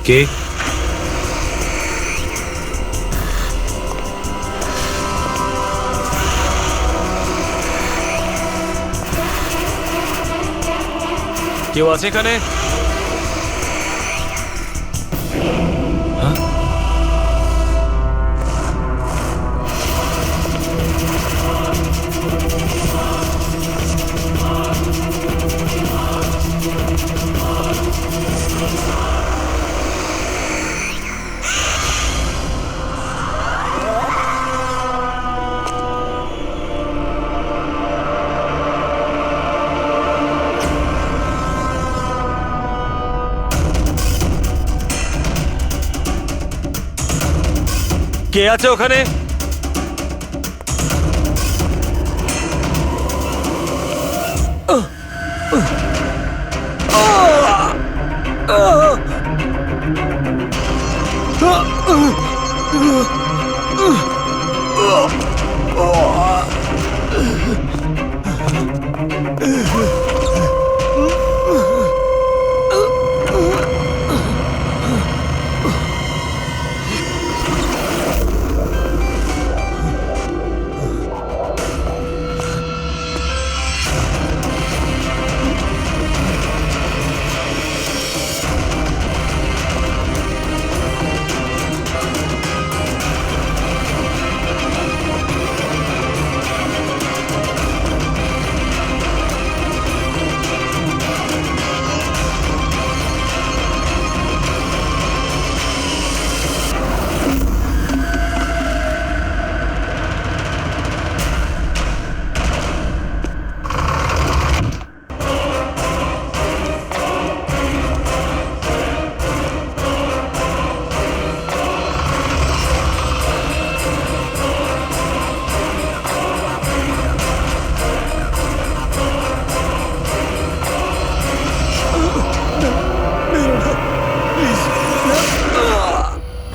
কে? কেউ আছে এখানে? হ্যাঁ? কে আছে ওখানে?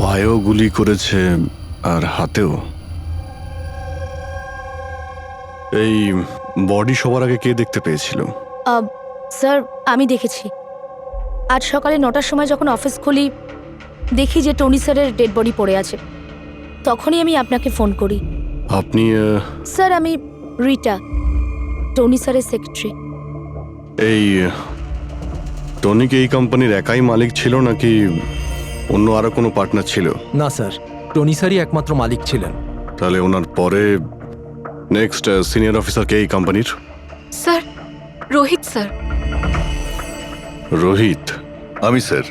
পায়েও গুলি করেছে আর হাতেও। এই বডি সবার আগে কে দেখতে পেয়েছিল? স্যার, আমি দেখেছি। আজ সকালে 9টার সময় যখন অফিস খুলি, দেখি যে টনি স্যারের ডেড বডি পড়ে আছে। তখনই আমি আপনাকে ফোন করি। আপনি স্যার, আমি রিটা, টনি স্যারের সেক্রেটারি। এই টনি কি এই কোম্পানির একাই মালিক ছিল নাকি অন্য আরো কোনো পার্টনার ছিল? না স্যার, টনি স্যারই একমাত্র মালিক ছিলেন। তাহলে ওনার পরে নেক্সট সিনিয়র অফিসার কে এই কোম্পানির? Sir, Rohit sir. রোহিত? আমি স্যার,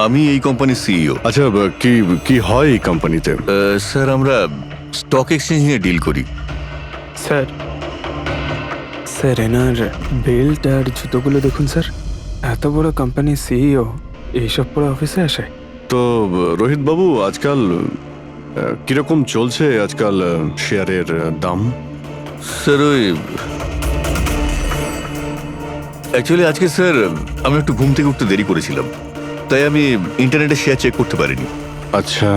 আমি এই কোম্পানির সিইও। আচ্ছা, কি কি হয় এই কোম্পানিতে? স্যার, আমরা স্টক এক্সচেঞ্জ নিয়ে ডিল করি। স্যার, স্যার এনার বেল্ট আর জুতোগুলো দেখুন স্যার। এত বড় কোম্পানির সিইও এইসব পরে অফিসে আসে? তো রোহিত বাবু, আজকাল কিরকম চলছে আজকাল শেয়ারের দাম? স্যার, ওই অ্যাকচুয়ালি আজকে স্যার আমি একটু ঘুম থেকে উঠতে দেরি করেছিলাম, তাই আমি ইন্টারনেটে শেয়ার চেক করতে পারিনি। আচ্ছা,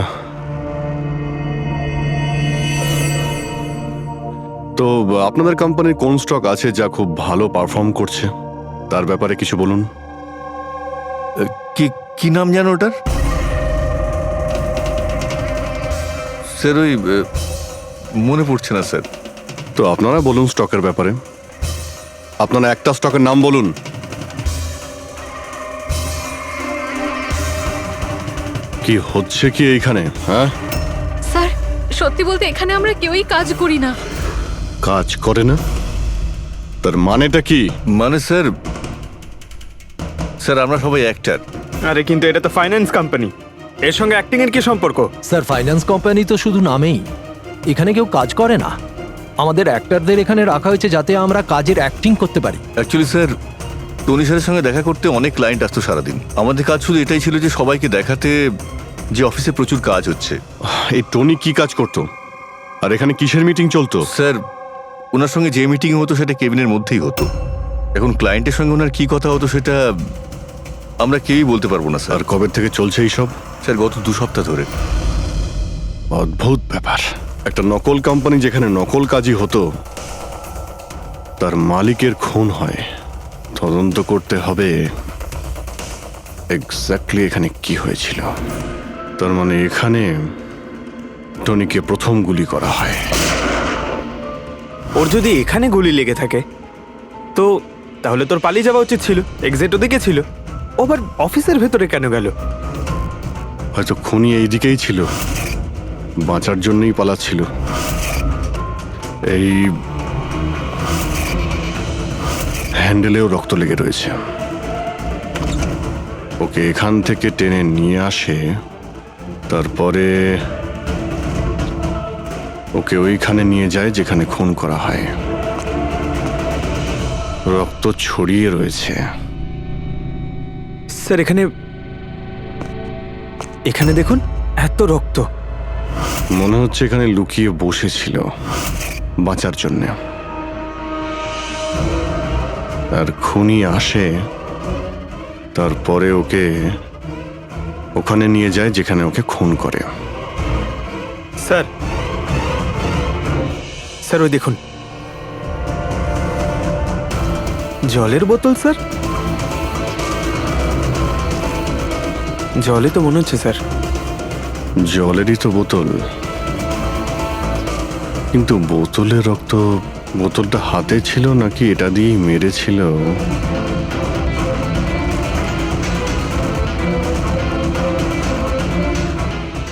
তো আপনাদের কোম্পানির কোন স্টক আছে যা খুব ভালো পারফর্ম করছে? তার ব্যাপারে কিছু বলুন। কি কি নাম জানো ওটার? স্যার, ওই মনে পড়ছে না স্যার। তো আপনারা বলুন স্টকের ব্যাপারে। আপনারা একটা স্টকের নাম বলুন। কি হচ্ছে কি এইখানে? হ্যাঁ, স্যার, সত্যি বলতে এখানে আমরা কেউই কাজ করি না। কাজ করে না? তার মানেটা কি? মানে স্যার, স্যার আমরা সবাই অ্যাক্টর। আরে কিন্তু এটা তো ফাইন্যান্স কোম্পানি, এর সঙ্গে অ্যাক্টিং এর কি সম্পর্ক? স্যার, ফাইন্যান্স কোম্পানি তো শুধু নামেই, এখানে কেউ কাজ করে না। আমাদের অ্যাক্টরদের এখানে রাখা হয়েছে যাতে আমরা কাজের অ্যাক্টিং করতে পারি। অ্যাকচুয়ালি স্যার, টনি স্যারের সঙ্গে দেখা করতে অনেক ক্লায়েন্ট আসতো সারাদিন। আমাদের কাজ শুধু এটাই ছিল যে সবাইকে দেখাতে যে অফিসে প্রচুর কাজ হচ্ছে। এই টনি কি কাজ করতো আর এখানে কিসের মিটিং চলতো? স্যার, ওনার সঙ্গে যে মিটিং হতো সেটা কেবিনের মধ্যেই হতো। এখন ক্লায়েন্টের সঙ্গে ওনার কি কথা হতো সেটা আমরা কেউই বলতে পারবো না স্যার। আর কবে থেকে চলছে এইসব? স্যার, গত 2 সপ্তাহ ধরে। অদ্ভুত ব্যাপার। একটা নকল কোম্পানি যেখানে নকল কাজই হতো, তার মালিকের খুন হয়। তদন্ত করতে হবে এক্স্যাক্টলি এখানে কি হয়েছিল। তার মানে এখানে টনিকে প্রথম গুলি করা হয়। ওর যদি এখানে গুলি লেগে থাকে তো তাহলে তোর পালিয়ে যাওয়া উচিত ছিল, এক্সিট ওদিকে ছিল। ও আবার অফিসের ভেতরে কেন গেল? হয়তো খুনি এইদিকেই ছিল, বাঁচার জন্যই পালাচ্ছিল। এই হ্যান্ডেলেও রক্ত লেগে রয়েছে। ওকে এখান থেকে টেনে নিয়ে আসে, তারপরে ওকে ওইখানে নিয়ে যায় যেখানে খুন করা হয়। রক্ত ছড়িয়ে রয়েছে। স্যার এখানে দেখুন, এত রক্ত। মনে হচ্ছে এখানে লুকিয়ে বসেছিল বাঁচার জন্য। আর খুনি আসে, তারপরে ওকে ওখানে নিয়ে যায় যেখানে ওকে খুন করে। স্যার ওই দেখুন, জলের বোতল। স্যার জলে তো মনে হচ্ছে স্যার। জলেরই তো বোতল, কিন্তু বোতলের রক্ত, বোতলটা হাতে ছিল নাকি এটা দিয়েই মেরেছিল?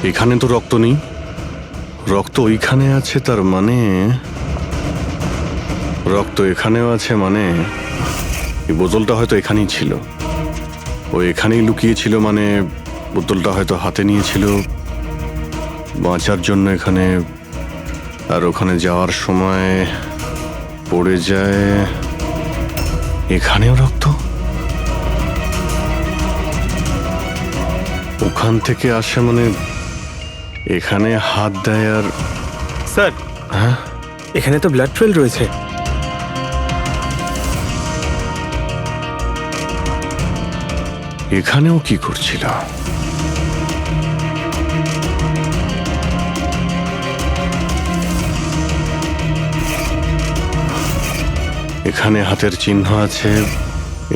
এখানে তো রক্ত নেই, রক্ত ওইখানে আছে। তার মানে রক্ত এখানেও আছে, মানে এই বোতলটা হয়তো এখানেই ছিল। ও এখানেই লুকিয়েছিল, মানে বোতলটা হয়তো হাতে নিয়েছিল বাঁচার জন্য এখানে। আর ওখানে যাওয়ার সময় পড়ে যায়। এখানেও রক্ত, ওখান থেকে আসে, মানে এখানে হাত দেয়। আর স্যার হ্যাঁ, এখানে তো ব্লাড ট্রেল রয়েছে। এখানেও কি করছিল? এখানে হাতের চিহ্ন আছে,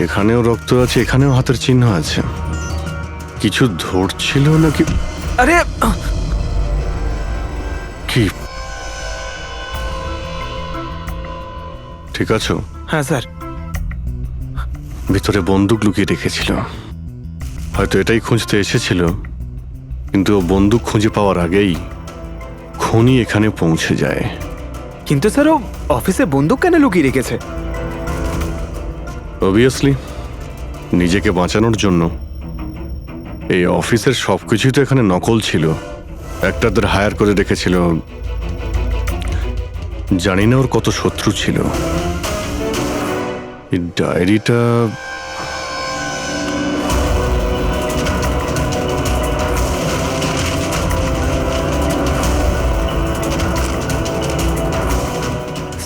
এখানেও রক্ত আছে, এখানেও হাতের চিহ্ন আছে। কিছু ধরছিল নাকি? আরে কি ঠিক আছো? হ্যাঁ স্যার। ভিতরে বন্দুক লুকিয়ে রেখেছিল, হয়তো এটাই খুঁজতে এসেছিল। কিন্তু ও বন্দুক খুঁজে পাওয়ার আগেই খুনি এখানে পৌঁছে যায়। কিন্তু স্যার ও অফিসে বন্দুক কেন লুকিয়ে রেখেছে? অবভিয়াসলি নিজেকে বাঁচানোর জন্য। এই অফিসের সবকিছুই তো এখানে নকল ছিল, একটাদের হায়ার করে রেখেছিল। জানি না ওর কত শত্রু ছিল। এই ডায়েরিটা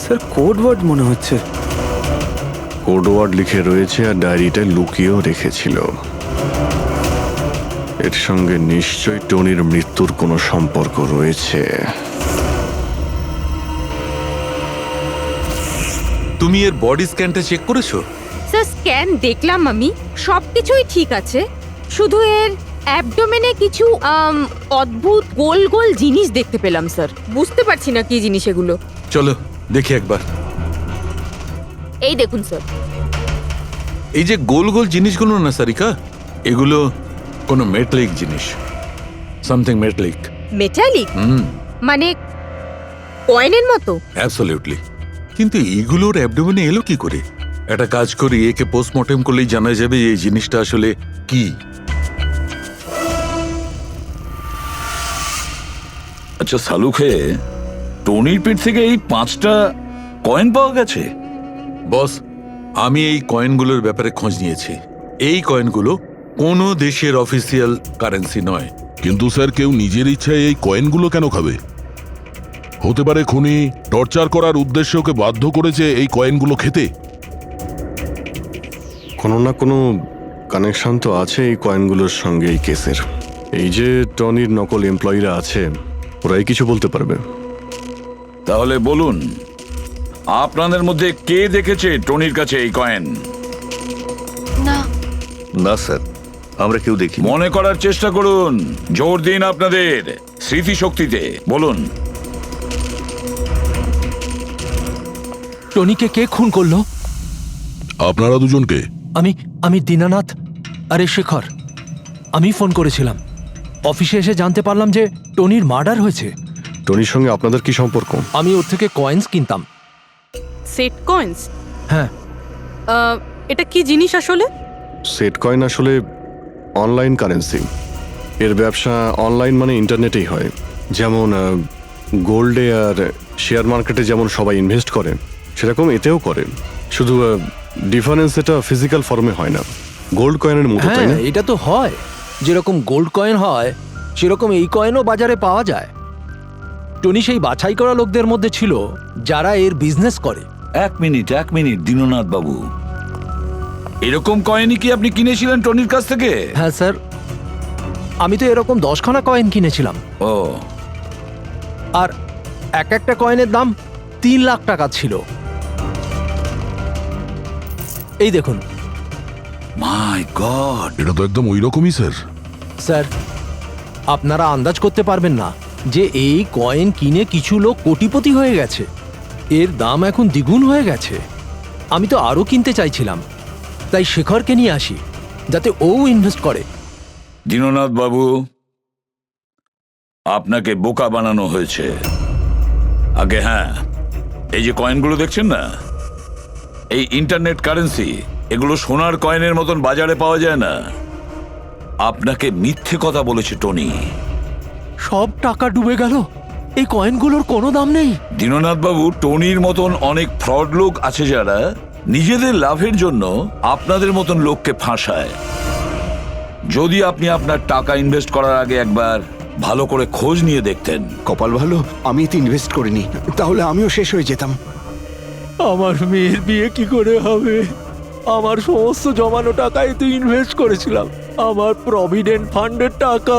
স্যার কোড ওয়ার্ড মনে হচ্ছে। কোড ওয়ার্ড লিখে রয়েছে, আর ডায়েরিটা লুকিয়েও রেখেছিল। এর সঙ্গে নিশ্চয়ই টনির মৃত্যুর কোনো সম্পর্ক রয়েছে। তুমি এর বডি স্ক্যানটা চেক করেছো? স্যার স্ক্যান দেখলাম আমি, সবকিছুই ঠিক আছে। শুধু এর অ্যাবডোমেনে কিছু অদ্ভুত গোল গোল জিনিস দেখতে পেলাম স্যার। বুঝতে পারছি না কি জিনিস এগুলো। চলো দেখি একবার। এই দেখুন স্যার। এই যে গোল গোল জিনিসগুলো না সারিকা, এগুলো কোনো মেটালিক জিনিস, সামথিং মেটালিক। মেটালিক? মানে কয়েনের মতো? অ্যাবসলিউটলি। কিন্তু এইগুলোর অ্যাবডোমেনে এলো কি করে? একটা কাজ করি, একে পোস্টমর্টেম করলেই জানা যাবে এই জিনিসটা আসলে কি। আচ্ছা সালুখে, টনির পিঠ থেকে এই 5টা কয়েন পাওয়া গেছে? বস, আমি এই কয়েনগুলোর ব্যাপারে খোঁজ নিয়েছি। এই কয়েনগুলো কোনো দেশের অফিসিয়াল কারেন্সি নয়। কিন্তু স্যার, কেউ নিজের ইচ্ছায় এই কয়েনগুলো কেন খাবে? হতে পারে খুনি টর্চার করার উদ্দেশ্যে ওকে বাধ্য করেছে এই কয়েনগুলো খেতে। কোনো না কোনো কানেকশন তো আছে এই কয়েনগুলোর সঙ্গে এই কেসের। এই যে টনির নকল এমপ্লয়িরা আছে, ওরাই কিছু বলতে পারবে। তাহলে বলুন, আপনাদের মধ্যে কে দেখেছে টনির কাছে এই কয়েন? না, না স্যার, আমরা কেউ দেখি। মনে করার চেষ্টা করুন, জোর দিন আপনাদের স্মৃতিশক্তিতে। বলুন, টনিকে কে খুন করলো? আপনারা দুজনকে? আমি দীনানাথ, আরে শেখর। আমি ফোন করেছিলাম, অফিসে এসে জানতে পারলাম যে টনির মার্ডার হয়েছে। টনির সঙ্গে আপনাদের কি সম্পর্ক? আমি ওর থেকে কয়েন্স কিনতাম। Set coins? হ্যাঁ। এটা কি জিনিস আসলে? সেট কয়েন আসলে অনলাইন কারেন্সি। এর ব্যবসা অনলাইন মানে ইন্টারনেটেই হয়। যেমন গোল্ডে আর শেয়ার মার্কেটে যেমন সবাই ইনভেস্ট করে, সেরকম এতেও করে। শুধু ডিফারেন্স এটা ফিজিক্যাল ফর্মে হয় না, গোল্ড কয়েনের মতো, তাই না? হ্যাঁ, এটা তো হয়। যেরকম গোল্ড কয়েন হয় সেরকম এই কয়েনও বাজারে পাওয়া যায়। টনি সেই বাছাই করা লোকদের মধ্যে ছিল যারা এর বিজনেস করে। এক মিনিট দীননাথ বাবু, এরকম কয়েনই কি আপনি কিনেছিলেন টনির কাছ থেকে? হ্যাঁ স্যার, আমি তো এরকম 10খানা কয়েন কিনেছিলাম। ও, আর এক একটা কয়েনের দাম 3 লাখ টাকা ছিল। এই দেখুন। মাই গড! এটা তো একদম ওই রকমই স্যার। স্যার, আপনারা আন্দাজ করতে পারবেন না যে এই কয়েন কিনে কিছু লোক কোটিপতি হয়ে গেছে। এর দাম এখন দ্বিগুণ হয়ে গেছে। আমি তো আরও কিনতে চাইছিলাম, তাই শেখরকে নিয়ে আসি যাতে ও ইনভেস্ট করে। দীননাথ বাবু, আপনাকে বোকা বানানো হয়েছে। আগে হ্যাঁ, এই যে কয়েনগুলো দেখছেন না, এই ইন্টারনেট কারেন্সি, এগুলো সোনার কয়েনের মতন বাজারে পাওয়া যায় না। আপনাকে মিথ্যে কথা বলেছে টনি। সব টাকা ডুবে গেল, এই কয়েনগুলোর কোনো দাম নেই। দীননাথ বাবু, টনির মতন অনেক ফ্রড লোক আছে যারা নিজেদের লাভের জন্য আপনাদের মতন লোককে ফাঁসায়। যদি আপনি আপনার টাকা ইনভেস্ট করার আগে একবার ভালো করে খোঁজ নিয়ে দেখতেন। কপাল ভালো আমি এতে ইনভেস্ট করিনি, তাহলে আমিও শেষ হয়ে যেতাম। আমার মেয়ের বিয়ে কি করে হবে? আমার সমস্ত জমানো টাকায় তো ইনভেস্ট করেছিলাম, আমার প্রভিডেন্ট ফান্ডের টাকা।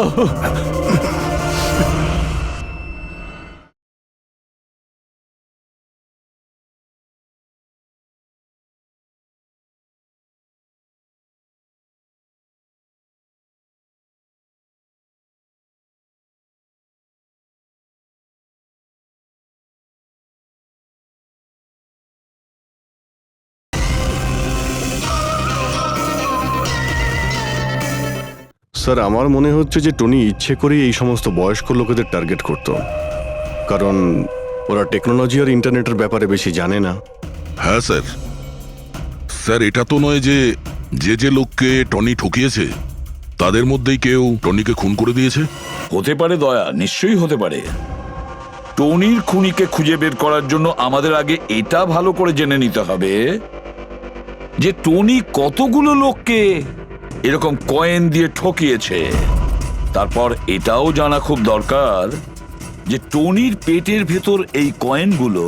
স্যার, আমার মনে হচ্ছে যে টনি ইচ্ছে করেই এই সমস্ত বয়স্ক লোকেদের টার্গেট করত, কারণ ওরা টেকনোলজি আর ইন্টারনেটের ব্যাপারে বেশি জানে না। হ্যাঁ স্যার। স্যার, এটা তো নয় যে যে যে লোককে টনি ঠকিয়েছে তাদের মধ্যেই কেউ টনিকে খুন করে দিয়েছে? হতে পারে দয়া, নিশ্চয়ই হতে পারে। টনির খুনিকে খুঁজে বের করার জন্য আমাদের আগে এটা ভালো করে জেনে নিতে হবে যে টনি কতগুলো লোককে এরকম কয়েন দিয়ে ঠকিয়েছে। তারপর এটাও জানা খুব দরকার যে টনির পেটের ভেতর এই কয়েনগুলো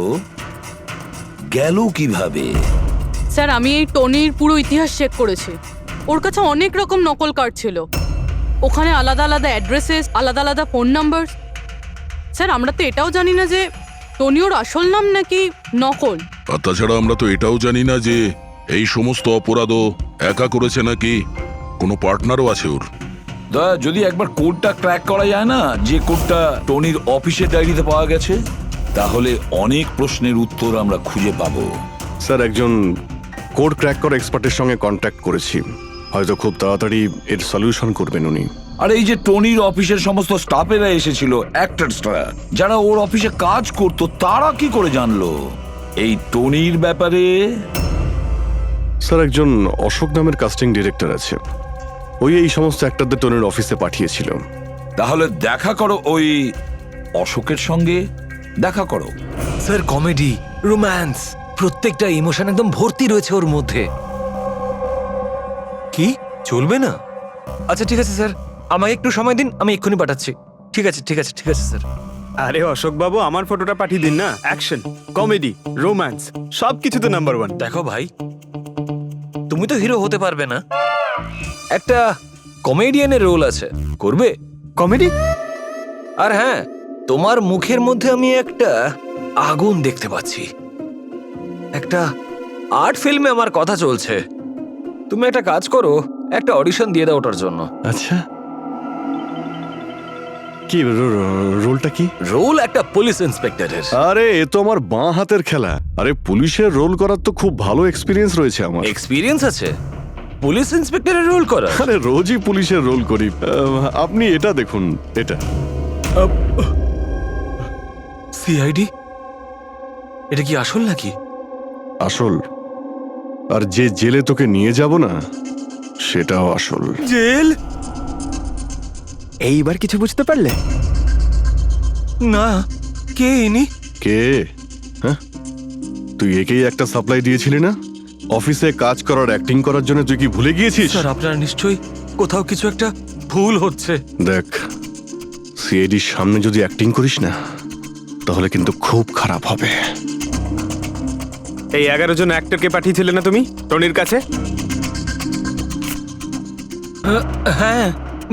গেল কিভাবে। স্যার, আমি এই টনির পুরো ইতিহাস চেক করেছি। ওর কাছে অনেক রকম নকল কার্ড ছিল, ওখানে আলাদা আলাদা অ্যাড্রেসেস, আলাদা আলাদা ফোন নাম্বার। স্যার, আমরা তো এটাও জানি না যে টনি ওর আসল নাম নাকি নকল। আর তাছাড়া আমরা তো এটাও জানি না যে এই সমস্ত অপরাধও একা করেছে নাকি কোনো পার্টনারও আছে ওর। দয়া, যদি একবার কোডটা ক্র্যাক করা যায় না, যে কোডটা টনির অফিসের ডায়েরিতে পাওয়া গেছে, তাহলে অনেক প্রশ্নের উত্তর আমরা খুঁজে পাবো। স্যার, একজন কোড ক্র্যাক করা এক্সপার্টের সঙ্গে কন্ট্যাক্ট করেছি, হয়তো খুব তাড়াতাড়ি এর সলিউশন করবেন উনি। আর এই যে টনির অফিসের সমস্ত স্টাফেরা এসেছিল, অ্যাক্টরসরা যারা ওর অফিসে কাজ করতো, তারা কি করে জানলো এই টনির ব্যাপারে? স্যার, একজন অশোক নামের কাস্টিং ডিরেক্টর আছে, ওই এই সমস্ত অ্যাক্টরদের টনির অফিসে পাঠিয়েছিল। তাহলে দেখা করো ওই অশোকের সঙ্গে, দেখা করো। স্যার, কমেডি, রোম্যান্স, প্রত্যেকটা ইমোশন একদম ভর্তি রয়েছে ওর মধ্যে। কি চলবে না? আচ্ছা ঠিক আছে স্যার, আমাকে একটু সময় দিন, আমি এক্ষুনি পাঠাচ্ছি। ঠিক আছে ঠিক আছে ঠিক আছে স্যার। আরে অশোক বাবু, আমার ফটোটা পাঠিয়ে দিন না। অ্যাকশন, কমেডি, রোম্যান্স সব কিছুতে নাম্বার 1। দেখো ভাই, তুমি তো হিরো হতে পারবে না, একটা কমেডিয়ানের রোল আছে, করবে? কমেডি? আর হ্যাঁ, তোমার মুখের মধ্যে আমি একটা আগুন দেখতে পাচ্ছি। একটা আর্ট ফিল্মে আমার কথা চলছে। তুমি একটা কাজ করো, একটা অডিশন দিয়ে দাও ওটার জন্য। আচ্ছা, কি রোলটা কি? রোল একটা পুলিশ ইন্সপেক্টরের। আরে এ তো আমার বাঁ হাতের খেলা। আরে পুলিশের রোল করার তো খুব ভালো এক্সপিরিয়েন্স রয়েছে আমার। এক্সপিরিয়েন্স আছে পুলিশ ইন্সপেক্টরের রোল করা? আরে রোজই পুলিশের রোল করি। আপনি এটা দেখুন, এটা সিআইডি? এটা কি আসল নাকি? আসল। আর যে জেলে তোকে নিয়ে যাব না, সেটাও আসল। জেল? এইবার কিছু বুঝতে পারলে? না, কে ইনি? কে? হ্যাঁ, তুই একেই একটা সাপ্লাই দিয়েছিলি না অফিসে কাজ করার, অ্যাক্টিং করার জন্য? তুই কি ভুলে গিয়েছিস? স্যার, আপনার নিশ্চয়ই কোথাও কিছু একটা ভুল হচ্ছে। দেখ, সিআইডির সামনে যদি অ্যাক্টিং করিস না, তাহলে কিন্তু খুব খারাপ হবে। এই 11 জন অ্যাক্টরকে পাঠিয়েছিলে না তুমি টনির কাছে? হ্যাঁ,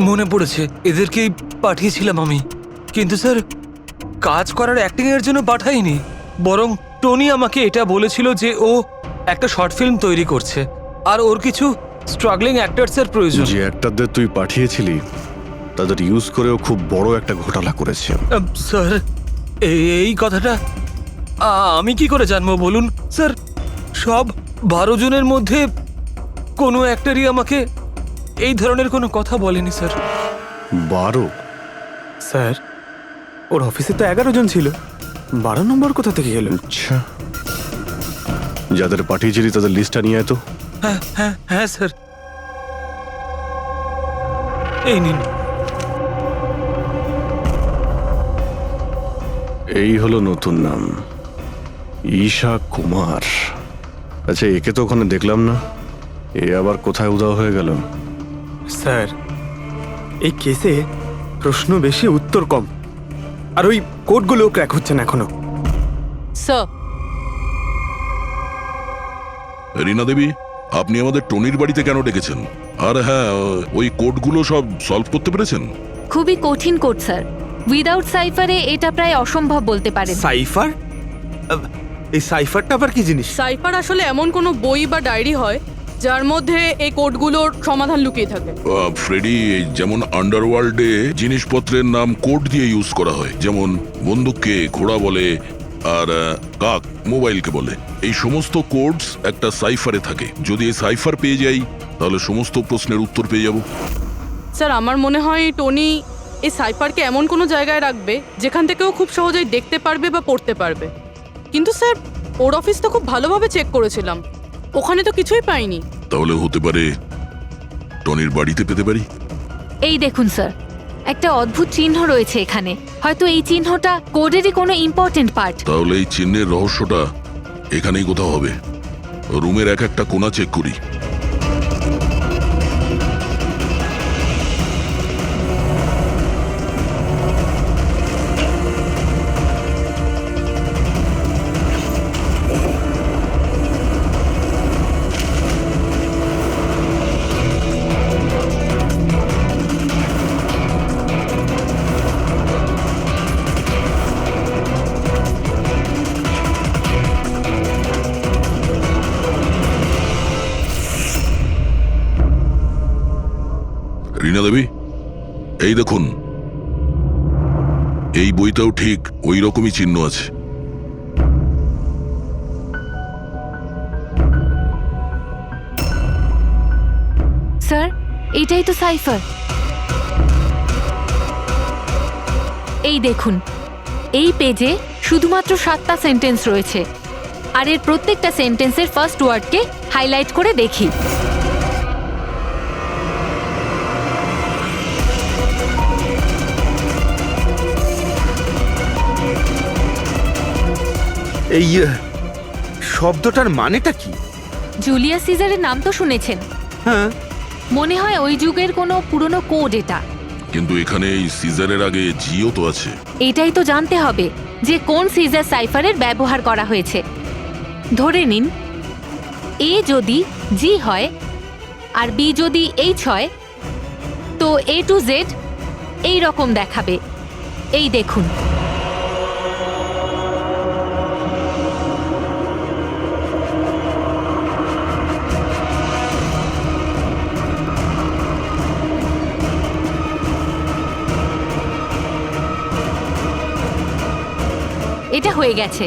মনে পড়েছে, এদেরকেই পাঠিয়েছিলাম আমি। কিন্তু স্যার, কাজ করার অ্যাক্টিং এর জন্য পাঠাইনি, বরং টনি আমাকে এটা বলেছিল যে ও একটা শর্ট ফিল্ম তৈরি করছে আর ওর কিছু স্ট্রাগলিং অ্যাক্টরসের প্রয়োজন। যে অ্যাক্টরদের তুই পাঠিয়েছিলি, তাদের ইউজ করেও খুব বড় একটা ঘোটালা করেছে। স্যার, এই কথাটা আমি কি করে জানবো বলুন স্যার? সব 12 জনের মধ্যে কোনো অ্যাক্টরই আমাকে এই ধরনের কোনো কথা বলেনি স্যার। 12? স্যার, ওর অফিসে তো 11 জন ছিল, 12 নম্বর কোথা থেকে গেল? আচ্ছা, যাদের পাঠিয়েছিলি তাদের লিস্টটা নিয়ে আয় তো। হ্যাঁ হ্যাঁ হ্যাঁ স্যার, এই নিন। এই হলো নতুন নাম, ঈশা কুমার। আচ্ছা, একে তো ওখানে দেখলাম না, এ আবার কোথায় উধাও হয়ে গেল? স্যার, এই কেসে প্রশ্ন বেশি উত্তর কম, আর ওই কোডগুলো ক্র্যাক হচ্ছে না এখনো। স্যার, রীনা দেবী, আপনি আমাদের টনির বাড়িতে কেন ডেকেছেন? আর হ্যাঁ, ওই কোডগুলো সব সলভ করতে পেরেছেন? খুবই কঠিন কোড স্যার। উইদাউট সাইফারে এটা প্রায় অসম্ভব বলতে পারেন। সাইফার? এই সাইফারটা আবার কি জিনিস? সাইফার আসলে এমন কোনো বই বা ডায়েরি হয় যার মধ্যে এই কোডগুলোর সমাধান লুকিয়ে থাকে। ফ্রেডি, যেমন আন্ডারওয়ার্ল্ডে জিনিসপত্রের নাম কোড দিয়ে ইউজ করা হয়, যেমন বন্দুককে ঘোড়া বলে আর কাক মোবাইলকে বলে। এই সমস্ত কোডস একটা সাইফারে থাকে। যদি এই সাইফার পেয়ে যাই, তাহলে সমস্ত প্রশ্নের উত্তর পেয়ে যাব। স্যার, আমার মনে হয় টনি এই সাইফারকে এমন কোনো জায়গায় রাখবে যেখান থেকে ও খুব সহজেই দেখতে পারবে বা পড়তে পারবে। কিন্তু স্যার, ওর অফিস তো খুব ভালোভাবে চেক করেছিলাম, ওখানে তো কিছুই পাইনি। তাহলে হতে পারে টনির বাড়িতে পেতে পারি। এই দেখুন স্যার, একটা অদ্ভুত চিহ্ন রয়েছে এখানে। হয়তো এই চিহ্নটা কোডেরই কোনো ইম্পর্টেন্ট পার্ট। তাহলে এই চিহ্নের রহস্যটা এখানেই কোথাও হবে। রুমের এক একটা কোণা চেক করি। রীনা দেবী, এই দেখুন, এই বইটাও ঠিক ওই রকমই চিহ্ন আছে। স্যার, এটাই তো সাইফার। এই দেখুন, এই পেজে শুধুমাত্র 7টা সেন্টেন্স রয়েছে, আর এর প্রত্যেকটা সেন্টেন্সের ফার্স্ট ওয়ার্ডকে হাইলাইট করে দেখি। এই শব্দটার মানেটা কি? জুলিয়াস সিজারের নাম তো শুনেছেন? হ্যাঁ, মনে হয় ওই যুগের কোনো পুরনো কোড এটা। কিন্তু এখানে এই সিজারের আগে জিও তো আছে। এটাই তো জানতে হবে যে কোন সিজার সাইফারের ব্যবহার করা হয়েছে। ধরে নিন, এ যদি জি হয় আর বি যদি এইচ হয়, তো এ টু জেড এই রকম দেখাবে। এই দেখুন, এটা হয়ে গেছে।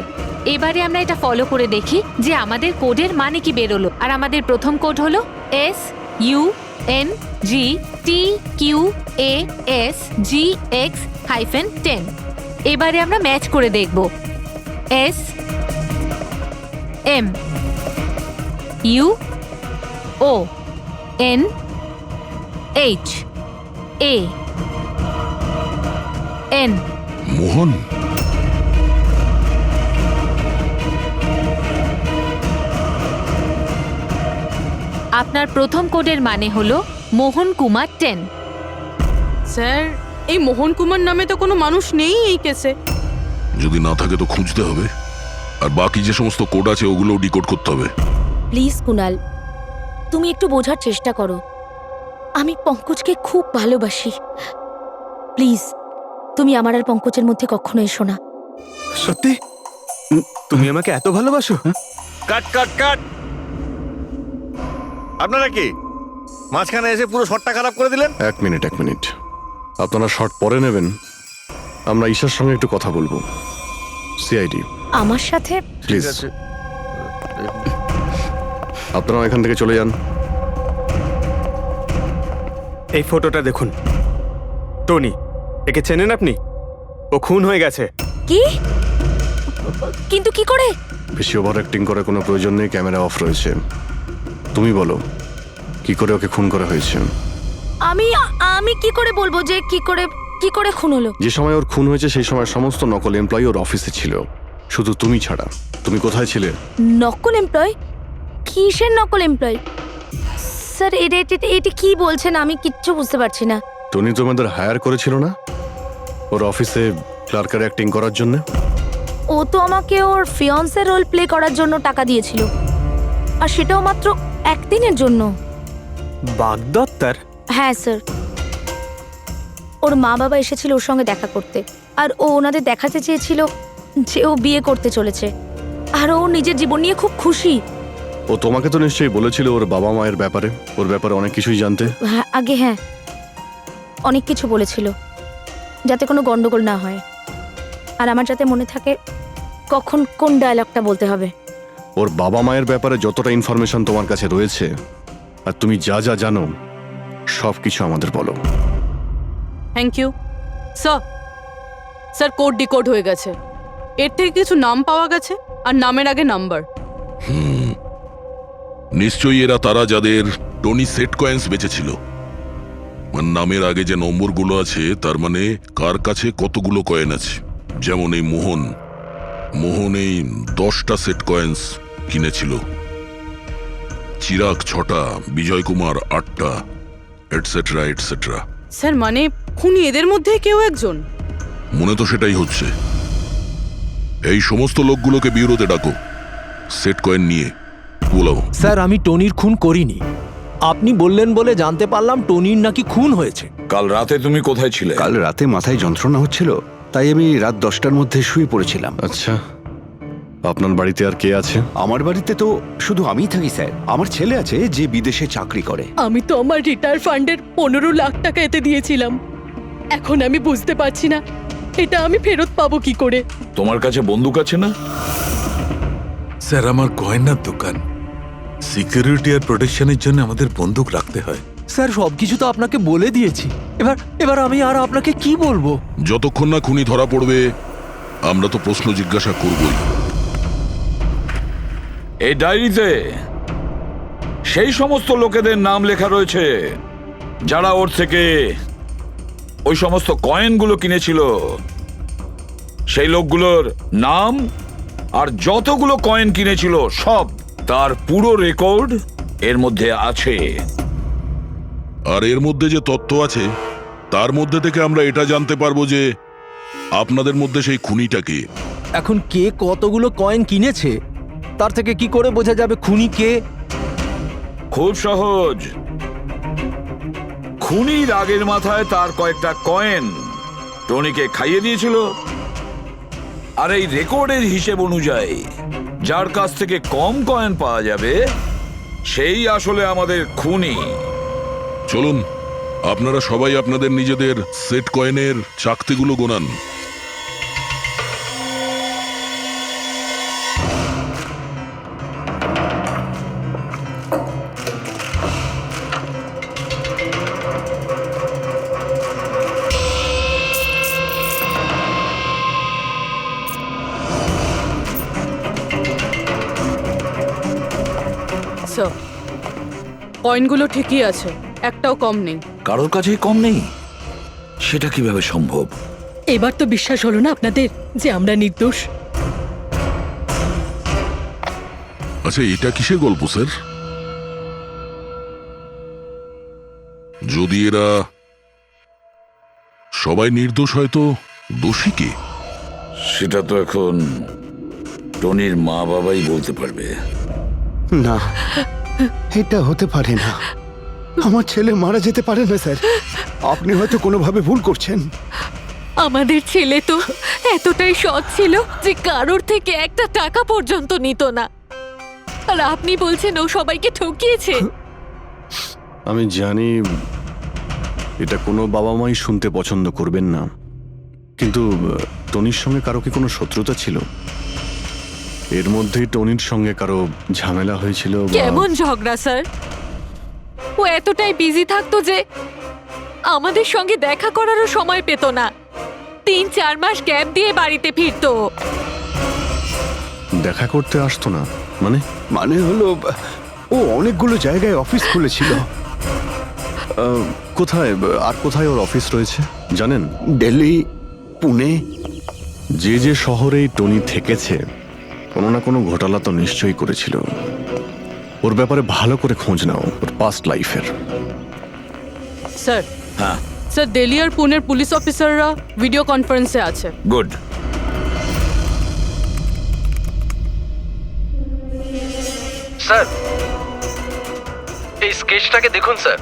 এবারে আমরা এটা ফলো করে দেখি যে আমাদের কোডের মানে কি বেরোলো। আর আমাদের প্রথম কোড হলো SUNGTQAS-GX-10। এবারে আমরা ম্যাচ করে দেখব। SMUONHAN। মোহন, আপনার প্রথম কোডের মানে হলো মোহন কুমার 10। স্যার, এই মোহন কুমার নামে তো কোনো মানুষ নেই এই কেসে। যদি না থাকে তো খুঁজতে হবে, আর বাকি যে সমস্ত কোড আছে ওগুলো ডিকোড করতে হবে। প্লিজ কুনাল, তুমি একটু বোঝার চেষ্টা করো। আমি পঙ্কজকে খুব ভালোবাসি। প্লিজ, তুমি আমার আর পঙ্কজের মধ্যে কখনো এসো না। সত্যি তুমি আমাকে এত ভালোবাসো? কাট কাট কাট। আপনারা কি মাঝখানে এসে পুরো শটটা খারাপ করে দিলেন? এক মিনিট, আপনারা শর্ট পরে নেবেন, আমরা ঈশার সঙ্গে একটু কথা বলবো। সিআইডি আমার সাথে? প্লিজ আপনারা এখান থেকে চলে যান। এই ফটোটা দেখুন। টনি, একে চেনেন আপনি? ও খুন হয়ে গেছে। কি? কিন্তু কি করে? বেশি ওভার অ্যাক্টিং করার কোনো প্রয়োজন নেই, ক্যামেরা অফ রয়েছে। তুমি বলো কি করে ওকে খুন করা হয়েছে? আমি কি করে বলবো যে কি করে খুন হলো? যে সময় ওর খুন হয়েছে সেই সময় সমস্ত নকল এমপ্লয়ি ওর অফিসে ছিল, শুধু তুমি ছাড়া। তুমি কোথায় ছিলে? নকল এমপ্লয়? কিসের নকল এমপ্লয়? স্যার, এটা কি বলছেন? আমি কিচ্ছু বুঝতে পারছি না। টনি তোমাদের হায়ার করেছিল না ওর অফিসে ক্লার্কের অ্যাক্টিং করার জন্য? ও তো আমাকে ওর ফিয়ান্সের রোল প্লে করার জন্য টাকা দিয়েছিল, আর সেটাও মাত্র একদিনের জন্য। বাগদত্তার? হ্যাঁ স্যার, ওর মা বাবা এসেছিল ওর সঙ্গে দেখা করতে, আর ও ওনাদের দেখাতে চেয়েছিল যে ও বিয়ে করতে চলেছে, আর ও নিজের জীবন নিয়ে খুব খুশি। ও তোমাকে তো নিশ্চয়ই বলেছিল ওর বাবা মায়ের ব্যাপারে, ওর ব্যাপারে অনেক কিছুই জানতে। হ্যাঁ, হ্যাঁ, অনেক কিছু বলেছিল, যাতে কোনো গন্ডগোল না হয়, আর আমার যাতে মনে থাকে কখন কোন ডায়লগটা বলতে হবে। ওর বাবা মায়ের ব্যাপারে যতটা ইনফরমেশন তোমার কাছে রয়েছে আর তুমি যা যা জানো সব কিছু আমাদের বলো। Thank you sir. Sir, code decode হয়ে গেছে। এর থেকে কিছু নাম পাওয়া গেছে, আর নামের আগে নাম্বার। নিশ্চয়ই এরা তারা যাদের টনি সেট কয়েন্স বেঁচেছিল। নামের আগে যে নম্বরগুলো আছে তার মানে কার কাছে কতগুলো কয়েন আছে। যেমন এই মোহন এই 10টা সেট কয়েন্স কিনেছিল, চিরাগ 6টা, বিজয় কুমার 8টা, এটসেট্রা এটসেট্রা। স্যার, মানে খুনি এদের মধ্যে কেউ একজন? মনে তো সেটাই হচ্ছে। এই সমস্ত লোকগুলোকে বিউরোতে ডাকো, সেট কয়েন নিয়ে বলো। স্যার, আমি টনির খুন করিনি। আপনি বললেন বলে জানতে পারলাম টনির নাকি খুন হয়েছে। কাল রাতে তুমি কোথায় ছিলে? কাল রাতে মাথায় যন্ত্রণা হচ্ছিল, তাই আমি রাত 10টার মধ্যে শুয়ে পড়েছিলাম। আচ্ছা, আপনার বাড়িতে আর কে আছে? আমার বাড়িতে তো শুধু আমিই থাকি স্যার। আমার ছেলে আছে যে বিদেশে চাকরি করে। আমি তো আমার রিটায়ার ফান্ডের 15 লাখ টাকা এতে দিয়েছিলাম। এখন আমি বুঝতে পারছি না এটা আমি ফেরত পাবো কি করে। তোমার কাছে বন্দুক আছে না? স্যার, আমার গয়নার দোকান, সিকিউরিটি আর প্রোটেকশনের জন্য আমাদের বন্দুক রাখতে হয়। স্যার, সবকিছু তো আপনাকে বলে দিয়েছি। এবার আমি আর আপনাকে কি বলবো? যতক্ষণ না খুনি ধরা পড়বে আমরা তো প্রশ্ন জিজ্ঞাসা করবই। এই ডায়েরিতে সেই সমস্ত লোকেদের নাম লেখা রয়েছে যারা ওর থেকে ওই সমস্ত কয়েনগুলো কিনেছিল। সেই লোকগুলোর নাম আর যতগুলো কয়েন কিনেছিল সব, তার পুরো রেকর্ড এর মধ্যে আছে। আর এর মধ্যে যে তথ্য আছে তার মধ্যে থেকে আমরা এটা জানতে পারবো যে আপনাদের মধ্যে সেই খুনিটা কে। এখন কে কতগুলো কয়েন কিনেছে তার থেকে কি করে বোঝা যাবে খুনি কে? খুব সহজ। খুনি রাগের মাথায় তার কয়েকটা কয়েন টনিকে খাইয়ে দিয়েছিল, আর এই রেকর্ডের হিসেব অনুযায়ী যার কাছ থেকে কম কয়েন পাওয়া যাবে সেই আসলে আমাদের খুনি। চলুন আপনারা সবাই আপনাদের নিজেদের সেট কয়েনের চাকতিগুলো গোনান। স্যার কয়েনগুলো ঠিকই আছে, একটাও কম নেই। কারোর কাছেই কম নেই? সেটা কিভাবে সম্ভব? এবার তো বিশ্বাস হলো না আপনাদের যে আমরা নির্দোষ? আচ্ছা, এটা কিসের গল্প স্যার? যদি এরা সবাই নির্দোষ হয় তো দোষী কে? সেটা তো এখন টনির মা বাবাই বলতে পারবে। না, এটা হতে পারে না। আমার ছেলে মারা যেতে পারে না স্যার। আপনি হয়তো কোনোভাবে ভুল করছেন। আমাদের ছেলে তো এতটাই সৎ ছিল যে কারোর থেকে একটা টাকা পর্যন্ত নিত না, আর আপনি বলছেন ও সবাইকে ঠকিয়েছে। আমি জানি এটা কোনো বাবা মাই শুনতে পছন্দ করবেন না, কিন্তু টনির সঙ্গে কারো কি কোনো শত্রুতা ছিল? এর মধ্যেই টনির সঙ্গে কারো ঝামেলা হয়েছিল বা- কেমন ঝগড়া স্যার? ও এতটাই বিজি থাকতো যে আমাদের সঙ্গে দেখা করারও সময় পেত না। 3-4 মাস গ্যাপ দিয়ে বাড়িতে ফিরতো। দেখা করতে আসতো না মানে? মানে হলো ও অনেকগুলো জায়গায় অফিস খুলেছিল। কোথায় আর কোথায় ওর অফিস রয়েছে জানেন? দিল্লি, পুনে। যে যে শহরেই টনি থেকেছে কোনো না কোনো ঘোটালা তো নিশ্চয়ই করেছিল। ওর ব্যাপারে ভালো করে খোঁজ নাও, ওর পাস্ট লাইফের। স্যার হ্যাঁ, স্যার দিল্লি আর পুনের পুলিশ অফিসাররা ভিডিও কনফারেন্সে আছে। গুড। স্যার এই স্কেচটাকে দেখুন স্যার,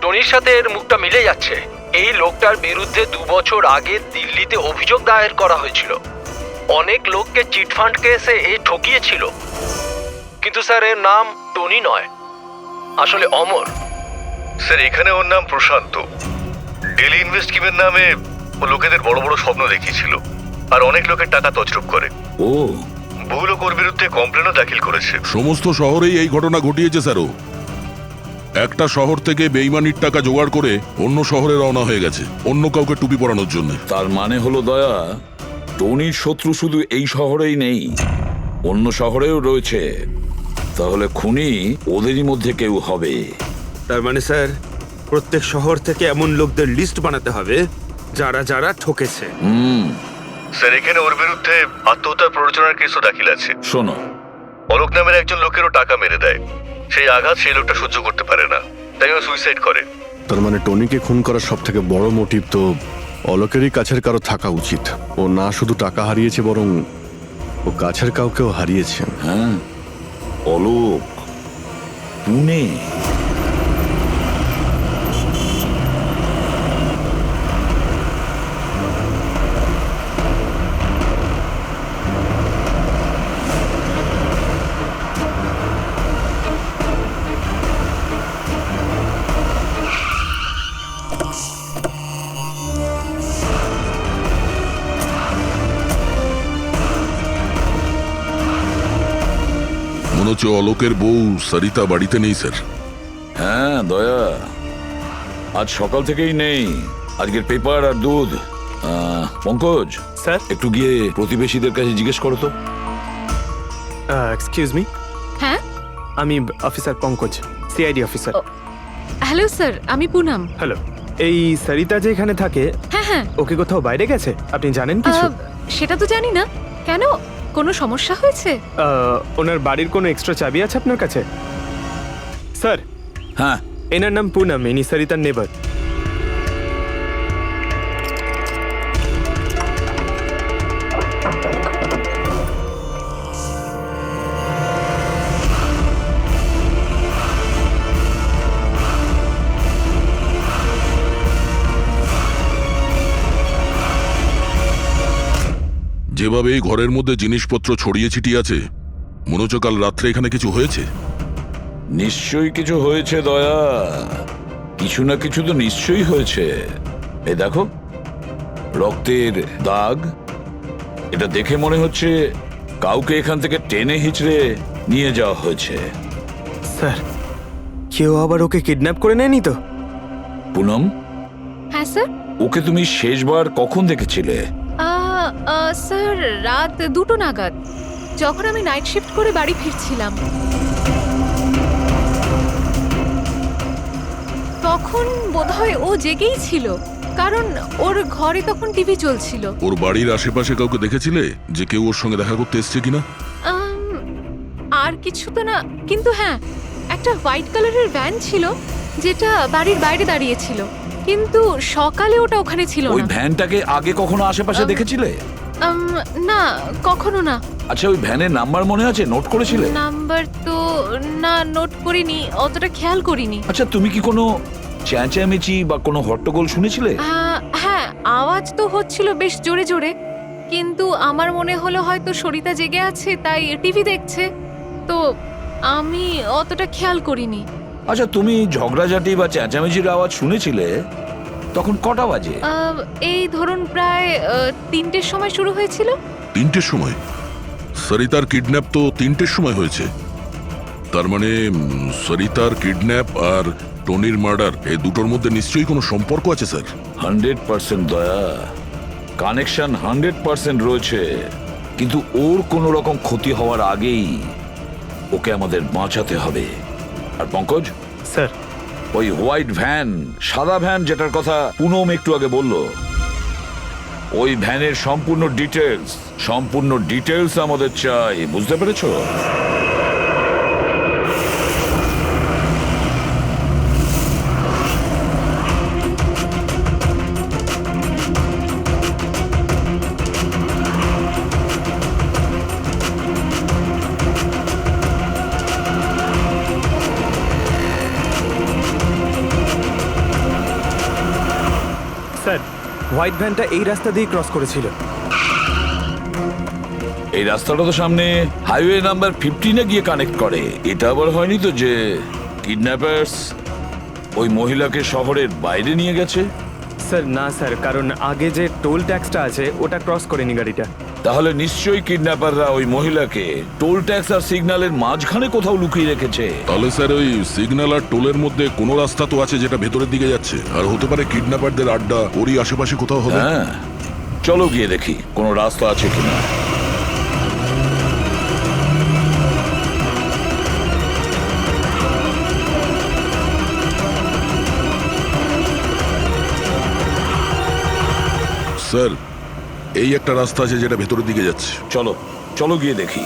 টনির সাথে এর মুখটা মিলে যাচ্ছে। এই লোকটার বিরুদ্ধে 2 বছর আগে দিল্লিতে অভিযোগ দায়ের করা হয়েছিল। অনেক লোককে চিটফান্ড কেসে এ ঠকিয়েছিল, কিন্তু স্যার এর নাম টনি নয়, আসলে অমর। স্যার এখানে ওর নাম প্রশান্ত। ডেলি ইনভেস্ট স্কিমের নামে ও লোকেদের বড় বড় স্বপ্ন দেখিয়েছিল আর অনেক লোকের টাকা তছরূপ করে। ও, বহু লোক ওর বিরুদ্ধে কমপ্লেনও দাখিল করেছে। সমস্ত শহরেই এই ঘটনা ঘটিয়েছে স্যারও। একটা শহর থেকে বেইমানির টাকা জোগাড় করে অন্য শহরে রওনা হয়ে গেছে অন্য কাউকে টুপি পরানোর জন্য। তার মানে হলো দয়া, টনির শত্রু শুধু এই শহরেই নেই, অন্য শহরেও রয়েছে। তাহলে খুনি ওদেরই মধ্যে কেউ হবে। তার মানে স্যার প্রত্যেক শহর থেকে এমন লোকদের লিস্ট বানাতে হবে যারা যারা ঠকেছে। স্যার এখানে ওর বিরুদ্ধে আত্মহত্যার প্ররোচনার কেসও দাখিল আছে। শোনো, অলোক নামের একজন লোকেরও টাকা মেরে দেয়। সেই আঘাত সেই লোকটা সহ্য করতে পারে না, তাই ও সুইসাইড করে। তার মানে টনিকে খুন করার সব থেকে বড় মোটিভ তো অলোকেরই কাছের কারো থাকা উচিত। ও না শুধু টাকা হারিয়েছে, বরং ও কাছের কাউকেও হারিয়েছে। হ্যাঁ, অলোক, পুনে। মনে হচ্ছে অলোকের বউ সরিতা বাড়িতে নেই স্যার। হ্যাঁ দয়া, আজ সকাল থেকেই নেই। আজকের পেপার আর দুধ। পঙ্কজ স্যার, একটু গিয়ে প্রতিবেশীদের কাছে জিজ্ঞেস করো তো। Excuse me. হ্যাঁ, আমি officer Pankaj, CID officer. Hello sir, আমি পুনম। হ্যালো। এই সরিতা যে এখানে থাকে, হ্যাঁ হ্যাঁ, ওকে কোথাও বাইরে গেছে? আপনি জানেন কিছু? সেটা তো জানি না। কেন, কোনো সমস্যা হয়েছে? ওনার বাড়ির কোনো এক্সট্রা চাবি আছে আপনার কাছে? স্যার, হ্যাঁ, এনার নাম পুনম, ইনি সরিতার নেবার। যেভাবে এই ঘরের মধ্যে জিনিসপত্র ছড়িয়ে ছিটিয়ে আছে, মনে হচ্ছে কাল রাত্রে এখানে কিছু হয়েছে। নিশ্চয়ই কিছু হয়েছে দয়া, কিছু না কিছু তো নিশ্চয়ই হয়েছে। এই দেখো, রক্তের দাগ। এটা দেখে মনে হচ্ছে কাউকে এখান থেকে টেনে হিচড়ে নিয়ে যাওয়া হয়েছে। স্যার, কেউ আবার ওকে কিডন্যাপ করে নেয়নি তো? পুনম, হ্যাঁ স্যার। ওকে তুমি শেষবার কখন দেখেছিলে? স্যার, রাত 2টো নাগাদ, যখন আমি নাইট শিফট করে বাড়ি ফিরছিলাম। তখন বোধহয় ও জেগেই ছিল, কারণ ওর ঘরে তখন টিভি চলছিল। ওর বাড়ির আশেপাশে কাউকে দেখেছিলে যে কেউ ওর সঙ্গে দেখা করতে এসছে কিনা? আর কিছু তো না, কিন্তু হ্যাঁ, একটা হোয়াইট কালারের ভ্যান ছিল যেটা বাড়ির বাইরে দাঁড়িয়ে ছিল, কিন্তু সকালে ওটা ওখানে ছিল ওই না। ভ্যানটাকে আগে কখনো আশেপাশে দেখেছিলে? না, কখনো না। আচ্ছা, ওই ভ্যানের নাম্বার মনে আছে? নোট করেছিলে? নাম্বার তো না, নোট করিনি, অতটা খেয়াল করিনি। আচ্ছা, তুমি কি কোনো চেঁচামেচি বা কোনো হট্টগোল শুনেছিলে? হ্যাঁ, আওয়াজ তো হচ্ছিল বেশ জোরে জোরে, কিন্তু আমার মনে হলো হয়তো সরিতা জেগে আছে তাই টিভি দেখছে, তো আমি অতটা খেয়াল করিনি। আচ্ছা, তুমি ঝগড়াঝাটি বা চেঁচামেচির আওয়াজ শুনেছিলে তখন কটা বাজে? এই ধরুন প্রায় 3টের সময় শুরু হয়েছিল। 3টের সময়? সরিতার কিডন্যাপ তো 3টের সময় হয়েছে। তার মানে সরিতার কিডন্যাপ আর টনির মার্ডার, এই দুটোর মধ্যে নিশ্চয়ই কোনো সম্পর্ক আছে স্যার। 100% দয়া, কানেকশন 100% রয়েছে, কিন্তু ওর কোনো রকম ক্ষতি হওয়ার আগেই ওকে আমাদের বাঁচাতে হবে। আর পঙ্কজ স্যার, ওই হোয়াইট ভ্যান, সাদা ভ্যান যেটার কথা পুনম একটু আগে বলল, ওই ভ্যানের সম্পূর্ণ ডিটেলস আমাদের চাই, বুঝতে পেরেছো? স্যার, হোয়াইট ভ্যানটা এই রাস্তা দিয়ে ক্রস করেছিল। এই রাস্তাটা তো সামনে হাইওয়ে নাম্বার 15-এ গিয়ে কানেক্ট করে। এটা আবার হয়নি তো যে কিডন্যাপার্স ওই মহিলাকে শহরের বাইরে নিয়ে গেছে? স্যার না স্যার, কারণ আগে যে টোল ট্যাক্সটা আছে ওটা ক্রস করেনি গাড়িটা। তাহলে নিশ্চয়ই কিডন্যাপাররা ওই মহিলাকে টোল ট্যাক্স আর সিগন্যালের মাঝখানে কোথাও লুকিয়ে রেখেছে। তাহলে স্যার ওই সিগন্যাল আর টোলের মধ্যে কোনো রাস্তা তো আছে যেটা ভেতরের দিকে যাচ্ছে, আর হতে পারে কিডন্যাপারদের আড্ডা ওরই আশেপাশে কোথাও হবে। হ্যাঁ, চলো গিয়ে দেখি কোনো রাস্তা আছে কিনা। স্যার, এই একটা রাস্তা আছে যেটা ভেতরের দিকে যাচ্ছে। চলো চলো গিয়ে দেখি।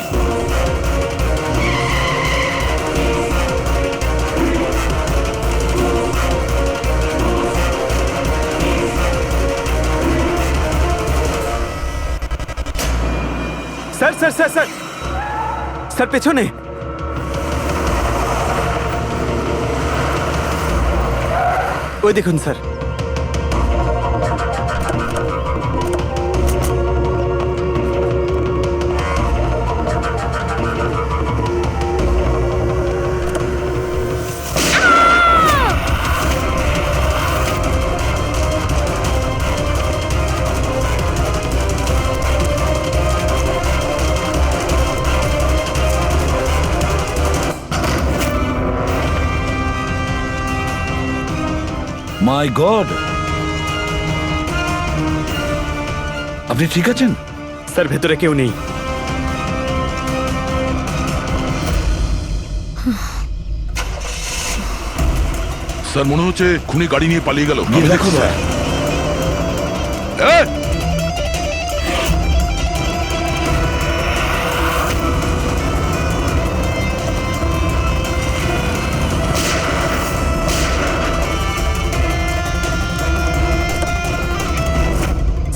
Sir sir sir sir sir, পেছনে। ওই দেখুন স্যার। মাই গড, আপনি ঠিক আছেন? স্যার, ভেতরে কেউ নেই। স্যার, মনে হচ্ছে খুনি গাড়ি নিয়ে পালিয়ে গেল। দেখো স্যার।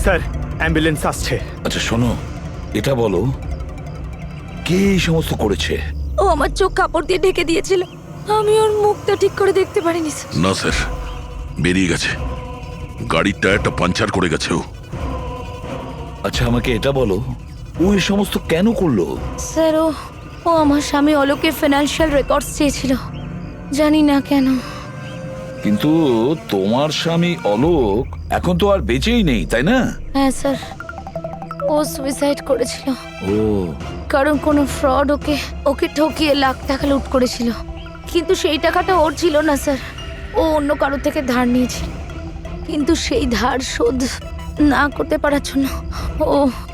স্যার, অ্যাম্বুলেন্স আসছে। আচ্ছা শোনো, এটা বলো কে এই সমস্ত করেছে? ও আমার চোখ কাপড় দিয়ে ঢেকে দিয়েছিল, আমি ওর মুখটা ঠিক করে দেখতে পারিনি স্যার। না স্যার, বেরিয়ে গেছে, গাড়ির টায়ারটা পাঞ্চার করে গেছে ও। আচ্ছা আমাকে এটা বলো, ও এই সমস্ত কেন করলো? স্যার, ও আমার স্বামী অলোকের ফিনান্সিয়াল রেকর্ডস চেয়েছিল, জানি না কেন। কিন্তু তোমার স্বামী অলোক এখন তো আর বেঁচেই নেই, তাই না? হ্যাঁ স্যার, ও সুইসাইড করেছিল। ও, কারণ কোনো ফ্রড ওকে ঠকিয়ে লাখ টাকা লুট করেছিল, কিন্তু সেই টাকাটা ওর ছিল না স্যার, ও অন্য কারোর থেকে ধার নিয়েছিল, কিন্তু সেই ধার শোধ না করতে পারার জন্য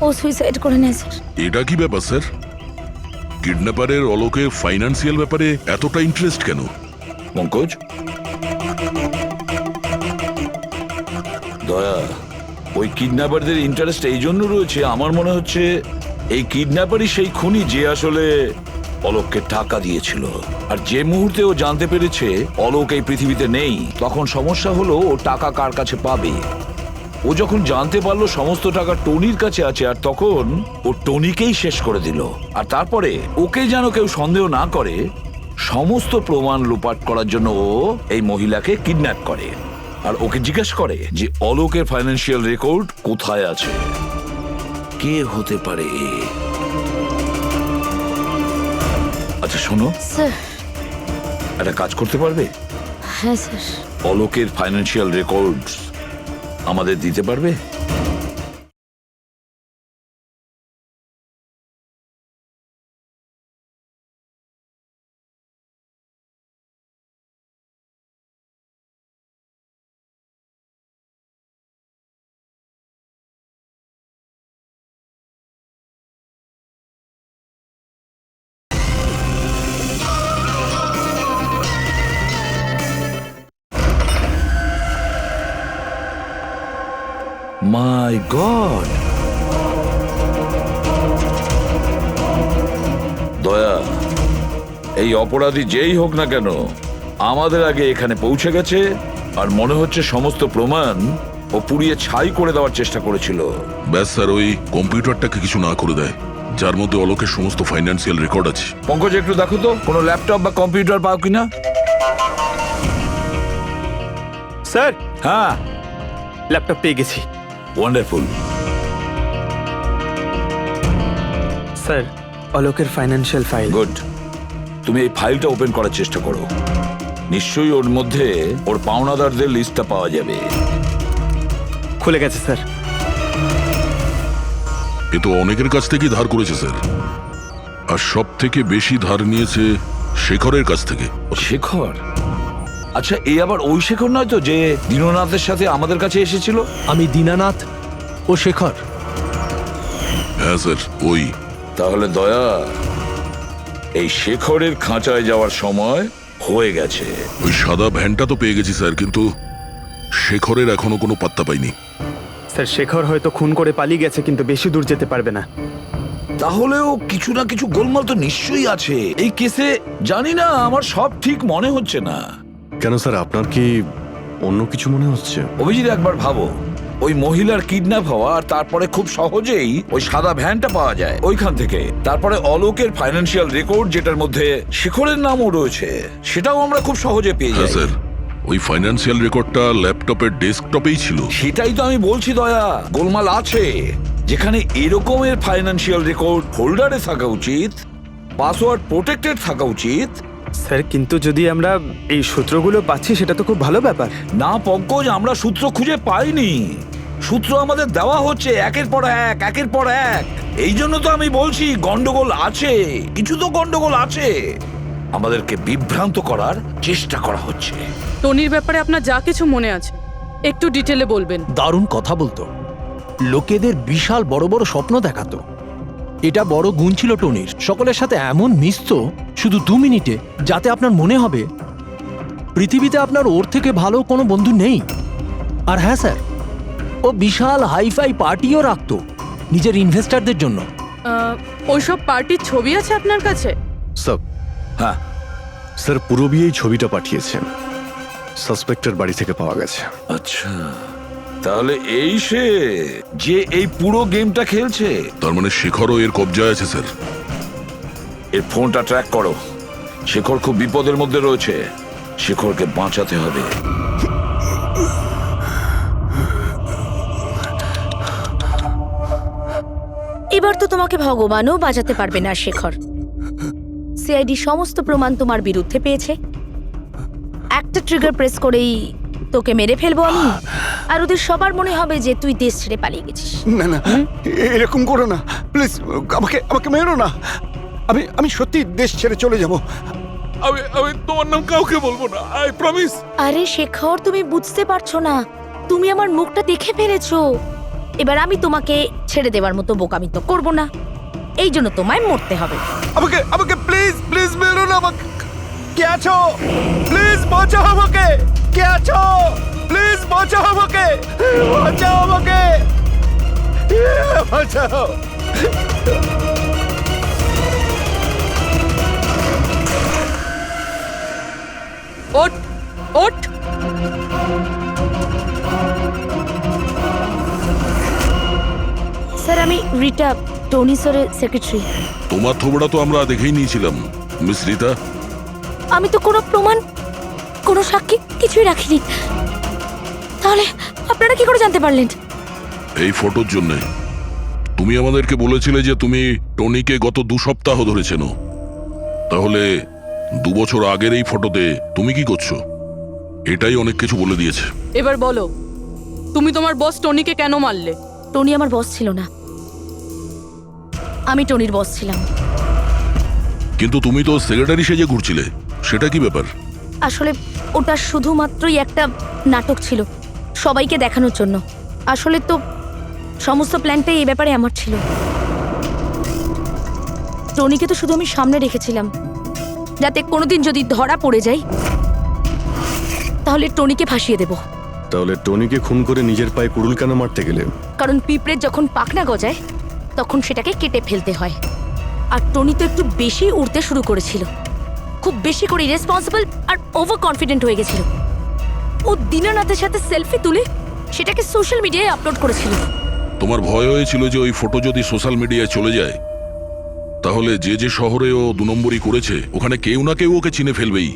ও সুইসাইড করে নেয় স্যার। এটা কি ব্যাপার স্যার? কিডন্যাপারের অলোকের ফাইন্যান্সিয়াল ব্যাপারে এতটা ইন্টারেস্ট কেন? পঙ্কজ, দয়া, ওই কিডন্যাপারদের ইন্টারেস্ট এই জন্য রয়েছে, আমার মনে হচ্ছে এই কিডন্যাপারই সেই খুনি যে আসলে অলোককে টাকা দিয়েছিল। আর যে মুহূর্তে ও জানতে পেরেছে অলোক এই পৃথিবীতে নেই, তখন সমস্যা হলো ও টাকা কার কাছে পাবে। ও যখন জানতে পারলো সমস্ত টাকা টনির কাছে আছে, আর তখন ও টনিকেই শেষ করে দিল। আর তারপরে ওকে যেন কেউ সন্দেহ না করে, সমস্ত প্রমাণ লোপাট করার জন্য ও এই মহিলাকে কিডন্যাপ করে আর ওকে জিজ্ঞেস করে যে অলোকের ফাইন্যান্সিয়াল রেকর্ড কোথায় আছে। কে হতে পারে? আচ্ছা শোনো, স্যার। একটা কাজ করতে পারবে? হ্যাঁ স্যার। অলোকের ফাইন্যান্সিয়াল রেকর্ডস আমাদের দিতে পারবে? মাই গড! দয়া, এই অপরাধী যেই হোক না কেন আমাদের আগে এখানে পৌঁছে গেছে, আর মনে হচ্ছে সমস্ত প্রমাণ ও পুড়িয়ে ছাই করে দেওয়ার চেষ্টা করেছিল। ব্যাস স্যার, ওই কম্পিউটারটাকে কিছু না করে দেয় যার মধ্যে অলোকের সমস্ত ফাইন্যান্সিয়াল রেকর্ড আছে। পঙ্কজ, একটু দেখো তো কোনো ল্যাপটপ বা কম্পিউটার পাও কিনা। স্যার, হ্যাঁ, ল্যাপটপ পেয়ে গেছি। ওয়ান্ডারফুল। স্যার, অলোকের ফাইন্যান্সিয়াল ফাইল। গুড। তুমি এই ফাইলটা ওপেন করার চেষ্টা করো, নিশ্চয়ই ওর মধ্যে ওর পাওনাদারদের লিস্টটা পাওয়া যাবে। খুলে গেছে স্যার। এ তো অনেকের কাছ থেকেই ধার করেছে স্যার, আর সব থেকে বেশি ধার নিয়েছে শেখরের কাছ থেকে। শেখর? আচ্ছা, এই আবার ওই শেখর নয় তো যে দীননাথের সাথে আমাদের কাছে এসেছিল? আমি দীনানাথ ও শেখর। হ্যাঁ স্যার, ওই। তাহলে দয়া, এই শেখরের খাঁচায় যাওয়ার সময় হয়ে গেছে। ওই সাদা ভ্যানটা তো পেয়ে গেছি স্যার, কিন্তু শেখরের এখনো কোনো পাত্তা পাইনি। স্যার, শেখর হয়তো খুন করে পালিয়ে গেছে, কিন্তু বেশি দূর যেতে পারবে না। তাহলেও কিছু না কিছু গোলমাল তো নিশ্চয়ই আছে এই কেসে। জানি না, আমার সব ঠিক মনে হচ্ছে না। কেন স্যার, আপনার কি অন্য কিছু মনে হচ্ছে? অভিজিৎ, একবার ভাবো, ওই মহিলার কিডন্যাপ হওয়া, আর তারপরে খুব সহজেই ওই সাদা ভ্যানটা পাওয়া যায় ওইখান থেকে। তারপরে অলোকের ফাইন্যান্সিয়াল রেকর্ড, যেটার মধ্যে শেখরের নামও রয়েছে, সেটাও আমরা খুব সহজে পেয়ে হ্যাঁ যাই। স্যার, ওই ফাইন্যান্সিয়াল রেকর্ডটা ল্যাপটপের ডেস্কটপেই ছিল। সেটাই তো আমি বলছি দয়া, গোলমাল আছে। যেখানে এরকমের ফাইন্যান্সিয়াল রেকর্ড হোল্ডারে থাকা উচিত, পাসওয়ার্ড প্রোটেক্টেড থাকা উচিত। স্যার, কিন্তু যদি আমরা এই সূত্রগুলো পাচ্ছি সেটা তো খুব ভালো ব্যাপার। না পঙ্কজ, আমরা সূত্র খুঁজে পাইনি। সূত্র আমাদের দেওয়া হচ্ছে একের পর এক, একের পর এক। এই জন্য তো আমি বলছি গন্ডগোল আছে, কিছু তো গন্ডগোল আছে। আমাদেরকে বিভ্রান্ত করার চেষ্টা করা হচ্ছে। টনির ব্যাপারে আপনার যা কিছু মনে আছে একটু ডিটেলে বলবেন। দারুণ কথা বলতো, লোকেদের বিশাল বড় বড় স্বপ্ন দেখাতো। এটা বড় গুণ ছিল টনির, সকলের সাথে এমন মিশতো শুধু 2 মিনিটে, যাতে আপনার মনে হবে পৃথিবীতে আপনার ওর থেকে ভালো কোনো বন্ধু নেই। আর হ্যাঁ স্যার, ও বিশাল হাইফাই পার্টিও রাখতো নিজের ইনভেস্টারদের জন্য। ওইসব পার্টির ছবি আছে আপনার কাছে? স্যার, হ্যাঁ স্যার, পুরবি এই ছবিটা পাঠিয়েছেন, সাসপেক্টের বাড়ি থেকে পাওয়া গেছে। আচ্ছা, তাহলে এই সে যে এই পুরো গেমটা খেলছে। তার মানে শেখরও এর কবজায় আছে স্যার। এর ফোনটা ট্র্যাক করো। শেখর খুব বিপদের মধ্যে রয়েছে, শেখরকে বাঁচাতে হবে। এবার তো তোমাকে ভগবানও বাঁচাতে পারবে না শেখর। সিআইডি সমস্ত প্রমাণ তোমার বিরুদ্ধে পেয়েছে। একটা ট্রিগার প্রেস করেই তোকে মেরে ফেলবো আমি, আর ওদের সবার মনে হবে যে তুই দেশ ছেড়ে পালিয়ে গেছিস। না না, এরকম করো না প্লিজ, আমাকে আমাকে মেরো না। আমি সত্যি দেশ ছেড়ে চলে যাব। আমি তোমার নাম কাউকে বলবো না, আই প্রমিস। আরে শেখর, তুমি বুঝতে পারছো না, তুমি আমার মুখটা দেখে ফেলেছো। এবার আমি তোমাকে ছেড়ে দেওয়ার মতো বোকামি তো করবো না, এই জন্য তোমায় মরতে হবে। আমাকে আমাকে প্লিজ প্লিজ মেরো না। আমাকে কে আছো? প্লিজ বাঁচাও আমাকে। কে আছো? প্লিজ বাঁচাও আমাকে, বাঁচাও আমাকে, বাঁচাও। ওঠ ওঠ। স্যার আমি রিটা, টনি স্যারের সেক্রেটারি। তোমার থোবড়া তো আমরা দেখেই নিয়েছিলাম মিস রীতা। আমি তো কোনো প্রমাণ, কোনো সাক্ষী কিছুই রাখিনি, তাহলে আপনারা কি করে জানতে পারলেন? এই ফটোর জন্য তুমি আমাদেরকে বলেছিলে যে তুমি টনিকে গত 2 সপ্তাহ ধরে চেনো। তাহলে 2 বছর আগের এই ফটোতে তুমি কি করছো? এটাই অনেক কিছু বলে দিয়েছে। এবার বলো, তুমি তোমার বস টনিকে কেন মারলে? টনি আমার বস ছিল না, আমি টনির বস ছিলাম। কিন্তু তুমি তো সেক্রেটারি সেজে ঘুরছিলে, সেটা কি ব্যাপার? আসলে ওটা শুধুমাত্রই একটা নাটক ছিল, সবাইকে দেখানোর জন্য। আসলে তো সমস্ত প্ল্যানটাই এই ব্যাপারে আমার ছিল। টনিকে তো শুধু আমি সামনে রেখেছিলাম, যাতে কোনোদিন যদি ধরা পড়ে যাই তাহলে টনিকে ফাঁসিয়ে দেব। তাহলে টনিকে খুন করে নিজের পায়ে কুড়ুল কেন মারতে গেলে? কারণ পিঁপড়ের যখন পাখনা গজায় তখন সেটাকে কেটে ফেলতে হয়। আর টনি তো একটু বেশি উড়তে শুরু করেছিল, খুব বেশি করে ইরেসপন্সিবল আর ওভার কনফিডেন্ট হয়ে গেছিল। ও দীনানাথের সাথে সেলফি তুলে সেটাকে সোশ্যাল মিডিয়ায় আপলোড করেছিল। তোমার ভয় হয়েছিল যে ওই ফটো যদি সোশ্যাল মিডিয়ায় চলে যায় তাহলে যে যে শহরে ও 2 নম্বরই করেছে ওখানে কেউ না কেউ ওকে চিনে ফেলবেই।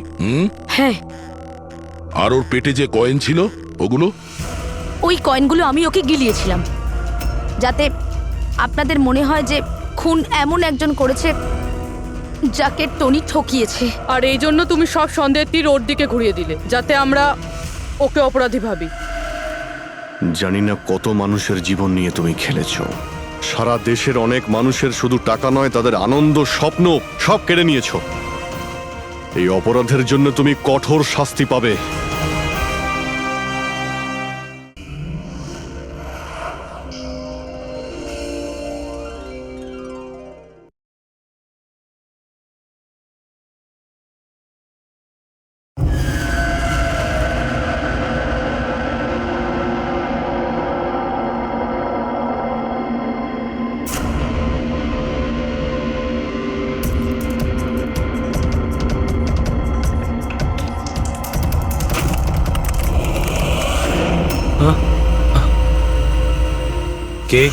হ্যাঁ, আর ওর পেটে যে কয়েন ছিল ওগুলো? ওই কয়েনগুলো আমি ওকে গিলিয়েছিলাম, যাতে আপনাদের মনে হয় যে খুন এমন একজন করেছে যাকে টনি ঠকিয়েছে। আর এই জন্য তুমি সব সন্দেহের তীর ওর দিকে ঘুরিয়ে দিলে, যাতে আমরা ওকে অপরাধী ভাবি। জানি না কত মানুষের জীবন নিয়ে তুমি খেলেছো। সারা দেশের অনেক মানুষের শুধু টাকা নয়, তাদের আনন্দ, স্বপ্ন সব কেড়ে নিয়েছো। এই অপরাধের জন্য তুমি কঠোর শাস্তি পাবে। কে?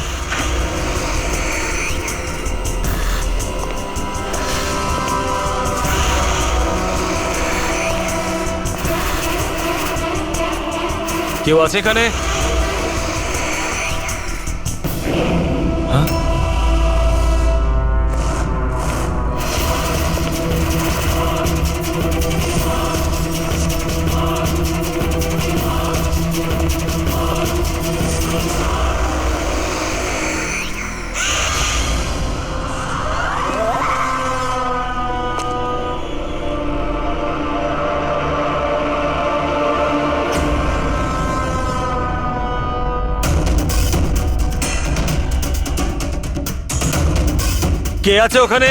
কেউ আছে এখানে? হ্যাঁ? কে আছে ওখানে?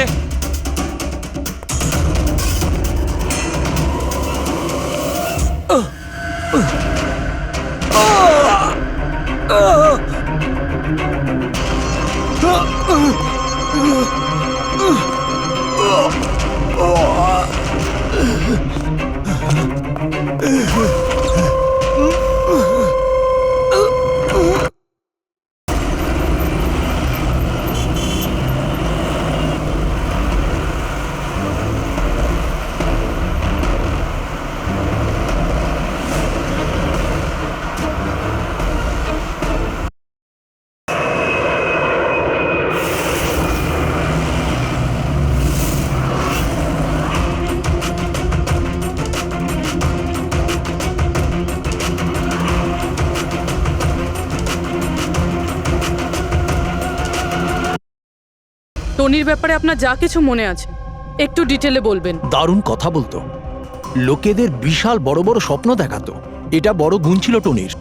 টনির ব্যাপারে আপনার যা কিছু মনে আছে একটু ডিটেলে বলবেন। দারুণ কথা বলতো, লোকেদের বিশাল বড় বড় স্বপ্ন দেখাতো, এটা বড় গুণ ছিল টনির।